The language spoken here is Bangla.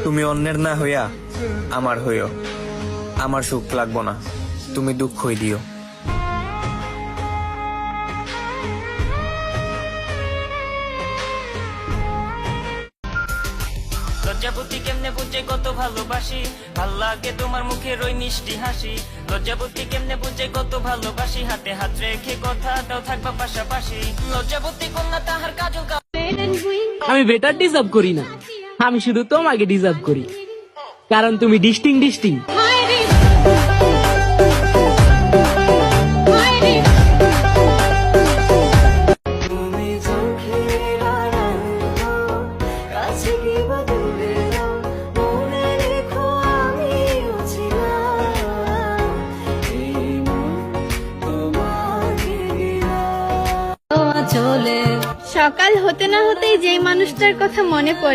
তুমি অন্যের না হইয়া আমার হইও। আমার সুখ লাগবো না, তুমি দুঃখই দিও। লজ্জাবতী কেমনে বুঝে কত ভালোবাসি, ভাল লাগে তোমার মুখের ওই মিষ্টি হাসি। লজ্জাবতী কেমনে বুঝে কত ভালোবাসি, হাতে হাত রেখে কথা দাও থাকবা পাশাপাশি। লজ্জাবতী কন্যা তাহার কাজল। আমি বেটার ডিজার্ভ করি না, আমি শুধু তোমাকে ডিজার্ভ করি, কারণ তুমি ডিস্টিং ডিস্টিং। সকাল হতে না হতেই যেই মানুষটার কথা মনে পড়ে